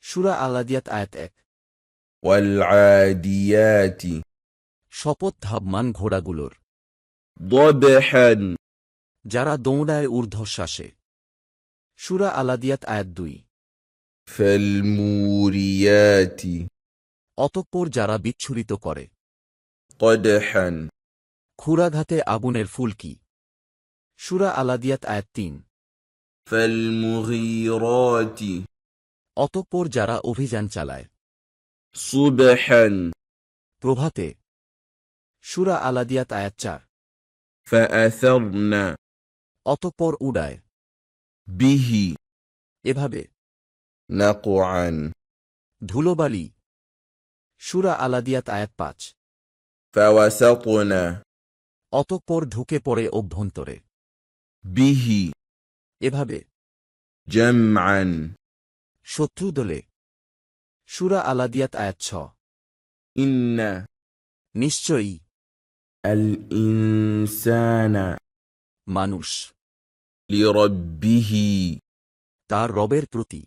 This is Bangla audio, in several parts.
সূরা আল-আদিয়াত আয়াত ১। والعاديات শপথ ধাবমান ঘোড়াগুলোর, ضبحا যারা দৌড়ায় ঊর্ধ্বশ্বাসে। সূরা আল-আদিয়াত আয়াত ২। فالموريات অতঃপর যারা বিচ্ছুরিত করে, قدحا ক্ষুরাঘাতে আগুনের ফুলকি। সূরা আল-আদিয়াত আয়াত ৩। فالمغيرات অতঃপর যারা অভিযান চালায়, صبحا প্রভাতে। সূরা আল-আদিয়াত আয়াত ৪। فأثرن অতঃপর উড়ায়, به এভাবে। نقعا ধুলোবালি। সূরা আল-আদিয়াত আয়াত ৫। فوسطن অতঃপর ঢুকে পড়ে অভ্যন্তরে, به এভাবে। جمعا শত্রুদলে। সূরা আল-আদিয়াত আয়াত ৬। إن নিশ্চয়ই الإنسان মানুষ لربه তার রবের প্রতি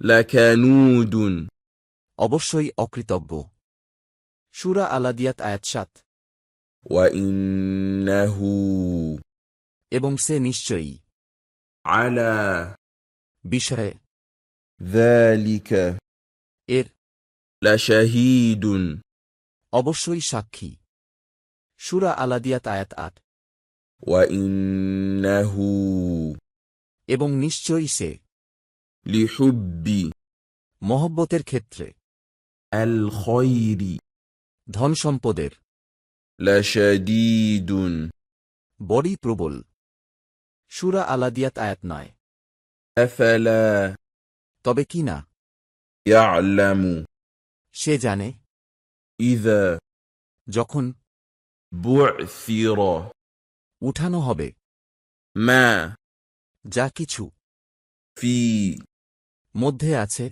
لكنود অবশ্যই অকৃতজ্ঞ। সূরা আল-আদিয়াত আয়াত ৭। وإنه এবং সে নিশ্চয়ই على বিষয়ে ذلك এর لشهيد অবশ্যই সাক্ষী। সূরা আল-আদিয়াত আয়াত ৮। وإنه এবং নিশ্চয়ই সে لحب মহব্বতের ক্ষেত্রে الخير ধন সম্পদের لشديد বড়ই প্রবল। সূরা আল-আদিয়াত আয়াত ৯। أفلا তবে কি না يعلم সে জানে, إذا যখন بعثر উঠানো হবে ما যা কিছু في মধ্যে আছে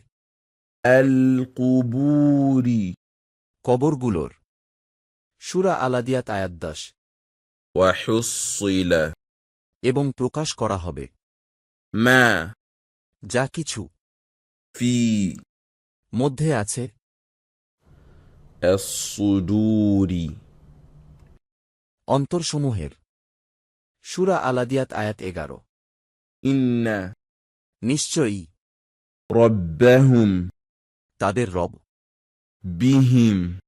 القبور কবরগুলোর। সূরা আল-আদিয়াত আয়াত ১০। وحصل এবং প্রকাশ করা হবে ما যা কিছু في মধ্যে আছে الصدور অন্তরসমূহের। সূরা আল-আদিয়াত আয়াত ১১। إن নিশ্চয়ই ربهم তাদের রব بهم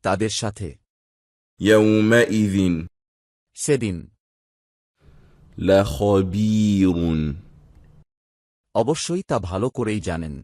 তাদের সাথে يومئذ সেদিন لخبير অবশ্যই তা ভালো করেই জানেন।